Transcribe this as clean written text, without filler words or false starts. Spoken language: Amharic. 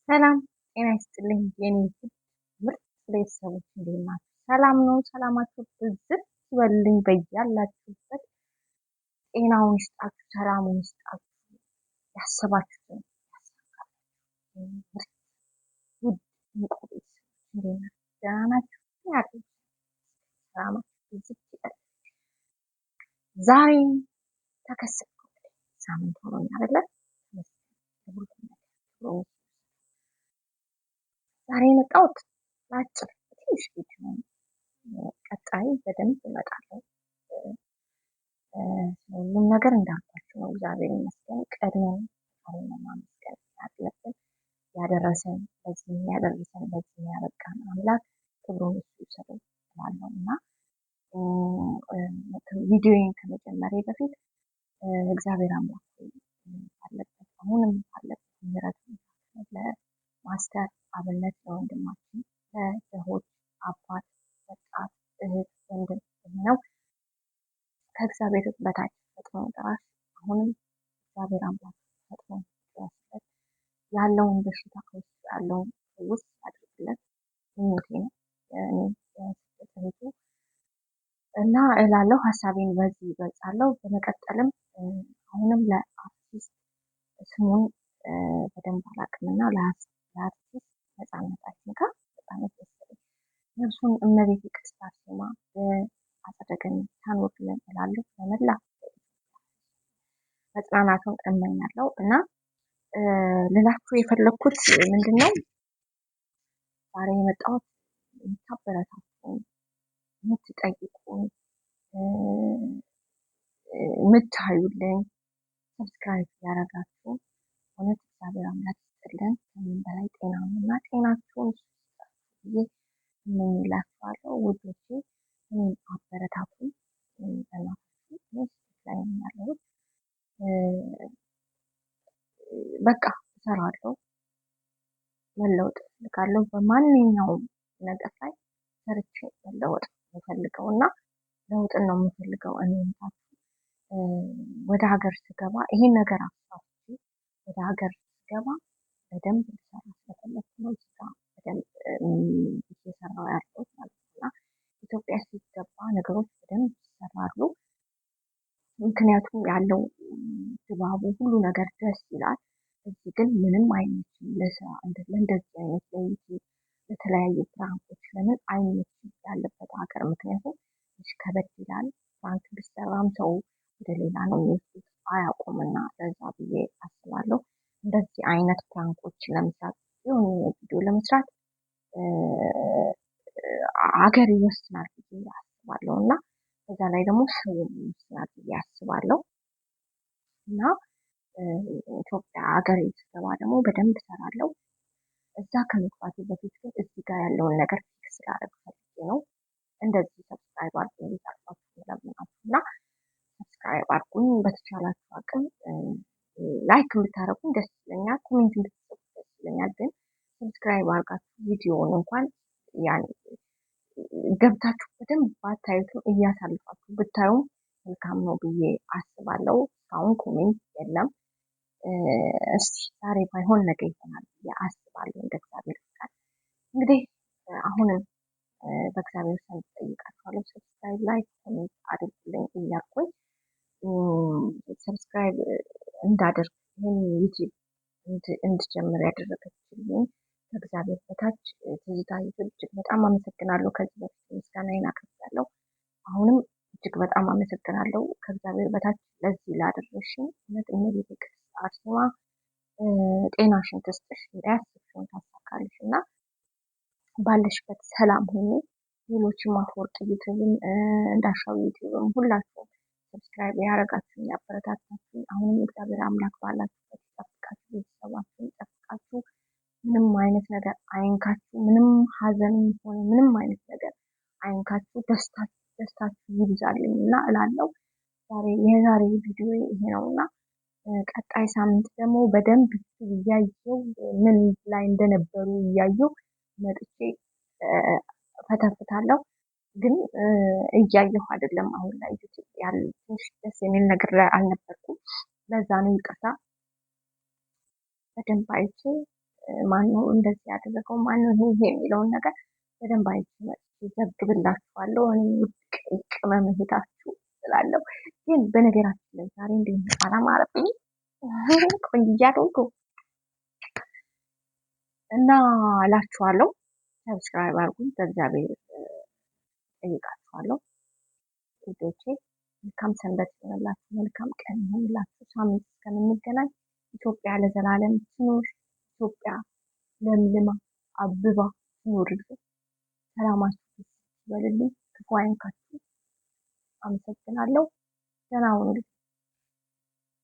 ሰላም ጤና ይስጥልኝ የኔ ውድ ምርጥ ቤተሰቦች እንዴት ናችሁ? ሰላም ነው? ሰላማችሁ ብዝት ይበልልኝ በያላችሁበት። ጤናውን ይስጣችሁ፣ ሰላሙን ይስጣችሁ፣ ያሰባችሁትን ያሳካላችሁ። ምርጥ ውድ እንቁ ቤተሰቦች እንዴት ናችሁ? ደህና ናችሁ? ያሉ ሰላማችሁ ብዝት ይበል። ዛሬ ተከሰትኩ። ሳምንት ሆኖኝ አይደለ? ዛሬ የመጣሁት ለአጭር ትንሽ ቪዲዮ ነው። ቀጣይ በደንብ እመጣለሁ። ሁሉም ነገር እንዳልኳችሁ ነው። እግዚአብሔር ይመስገን። ቀድመን ፈጣሪን ማመስገን ያለብን። ያደረሰን በዚህ ያደረሰን በዚህ ያበቃን አምላክ ክብሩን እሱ ይውሰደው እላለሁ እና ቪዲዮዬን ከመጀመሬ በፊት እግዚአብሔር አምላክ ባለበት አሁንም ባለበት ምሕረት ለማስተር አብነት ለወንድማችን ለድሆች አባት ወጣት እህት ወንድም ነው ከእግዚአብሔር በታች ፈጥኖ ደራሽ አሁንም እግዚአብሔር አምላክ ፈጥኖ ደራሽለት ያለውን በሽታ ከውስጥ ያለውን ውስጥ አድርግለት ምኞቴ ነው። እኔ እህቱ እና እላለሁ ሀሳቤን በዚህ ይገልጻለሁ። በመቀጠልም አሁንም ለአርቲስት ስሙን በደንብ አላውቅምና ለአርቲስት ነፃነታችን ጋር ነፃነት መሰለኝ ነፍሱን እመቤቴ ቅድስት አርሴማ በአጸደ ገነት ታኖርልን እላለሁ። ለመላ መጽናናቱን እመኛለሁ እና ልላችሁ የፈለኩት ምንድነው ዛሬ የመጣሁት የምታበረታቱን የምትጠይቁን የምታዩልኝ ሰብስክራይብ ያደረጋችሁ እውነት እግዚአብሔር አምላክ ይስጥልን። ከምን በላይ ጤናና ጤናችሁን ብዬ እመኝላችኋለሁ ውዶቼ። እኔም አበረታቱኝ። በእናታችሁ ላይ ያለሁት በቃ እሰራለሁ፣ መለወጥ እፈልጋለሁ። በማንኛውም ነገር ላይ ሰርቼ መለወጥ የምፈልገው እና ለውጥን ነው የምፈልገው። እኔ ወደ ሀገር ስገባ ይሄን ነገር አሳፍቼ ወደ ሀገር ስገባ በደንብ ልሰራ ስለፈለኩ ነው። እዛ በደንብ እየሰራሁ ያለሁት ማለት ነው እና ኢትዮጵያ ሲገባ ነገሮች በደንብ ይሰራሉ። ምክንያቱም ያለው ድባቡ ሁሉ ነገር ደስ ይላል። እዚህ ግን ምንም አይመችም ለስራ እንደዚህ አይነት ለዩቲዩብ ለተለያዩ ፕራንኮች ለምን አይመችም ያለበት ሀገር። ምክንያቱም ትንሽ ከበድ ይላል። ፕራንክ ቢሰራም ሰው ወደ ሌላ ነው የሚወስዱት አያውቁምና ለዛ ብዬ አስባለሁ። እንደዚህ አይነት ፕራንኮች ለመስራት የሆነ ቪዲዮ ለመስራት ሀገር ይወስናል ብዬ አስባለሁ እና በዛ ላይ ደግሞ ሰው ይወስናል ብዬ አስባለሁ እና ኢትዮጵያ ሀገር ስገባ ደግሞ በደንብ እሰራለሁ። እዛ ከመግባቴ በፊት ግን እዚህ ጋር ያለውን ነገር ፊክስ ላደርግ ፈልጌ ነው። እንደዚህ ሰብስክራይብ አድርጉኝ እየታልኳችሁ ለምናችሁ እና ሰብስክራይብ አድርጉኝ። በተቻላችሁ አቅም ላይክ ብታደርጉኝ ደስ ይለኛል፣ ኮሜንት ብትጽፉ ደስ ይለኛል። ግን ሰብስክራይብ አድርጋችሁ ቪዲዮውን እንኳን ያን ገብታችሁ በደንብ ባታዩትም እያሳልፋችሁ ብታዩም መልካም ነው ብዬ አስባለሁ። እስካሁን ኮሜንት የለም። እስቲ ዛሬ ባይሆን ነገ ይሆናል ብዬ አስባለሁ እንደ እግዚአብሔር ፍቃድ። እንግዲህ አሁንም በእግዚአብሔር ስም ጠይቃችኋለሁ። ሰብስክራይብ ላይክ ኮሜንት አድርጉልኝ እያልኩኝ ሰብስክራይብ እንዳደርግ ይህን ዩቲዩብ እንድጀምር ያደረገችልኝ ከእግዚአብሔር በታች ትዝታ ዩቲዩብ እጅግ በጣም አመሰግናለሁ። ከዚህ በፊት ምስጋናዬን አቀርባለሁ። አሁንም እጅግ በጣም አመሰግናለሁ። ከእግዚአብሔር በታች ለዚህ ላደረሽኝ እውነት እመቤቴ ቅድስት አርሴማ ጤናሽን ትስጥሽ፣ ያሰብሽውን ታሳካልሽ እና ባለሽበት ሰላም ሁኚ። ሌሎችም አፈወርቅ ዩቲዩብም እንዳሻው ዩቲዩብም ሁላችሁም ሰብስክራይብ ያደረጋችሁኝ ያበረታታችሁኝ አሁንም እግዚአብሔር አምላክ ባላችሁበት ይጠብቃችሁ፣ ቤተሰባችሁን ይጠብቃችሁ። ምንም አይነት ነገር አይንካችሁ። ምንም ሀዘንም ሆነ ምንም አይነት ነገር አይንካችሁ። ደስታችሁ ይብዛልኝ እና እላለሁ። የዛሬ ቪዲዮ ይሄ ነውና ቀጣይ ሳምንት ደግሞ በደንብ እያየው ምን ላይ እንደነበሩ እያየው መጥቼ ፈተፍታለሁ። ግን እያየሁ አይደለም አሁን ላይ ዩቲዩብ ያለ ትንሽ ደስ የሚል ነገር ላይ አልነበርኩም። ለዛ ነው ይቅርታ። በደንብ አይቼ ማነው እንደዚህ ያደረገው ማነው ይሄ የሚለውን ነገር በደንብ አይቼ መጥቼ ዘግብላችኋለሁ። እኔ ውድ ቅመም እህታችሁ ስላለሁ። ግን በነገራችን ላይ ዛሬ እንዴት አላማረብኝም? ቆንጅዬ አልሆንኩ እና እላችኋለሁ። ሰብስክራይብ አድርጉኝ፣ በእግዚአብሔር ጠይቃችኋለሁ ልጆቼ። መልካም ሰንበት ይሆንላችሁ፣ መልካም ቀን ይሆንላችሁ። ሳምንት እስከምንገናኝ ኢትዮጵያ ለዘላለም ትኑር። ኢትዮጵያ ለምልማ አብባ ትኑርልን። ሰላማችሁ ይበልልኝ፣ ክፉ አይንካችሁ። አመሰግናለሁ። ደህና ሁኑልኝ።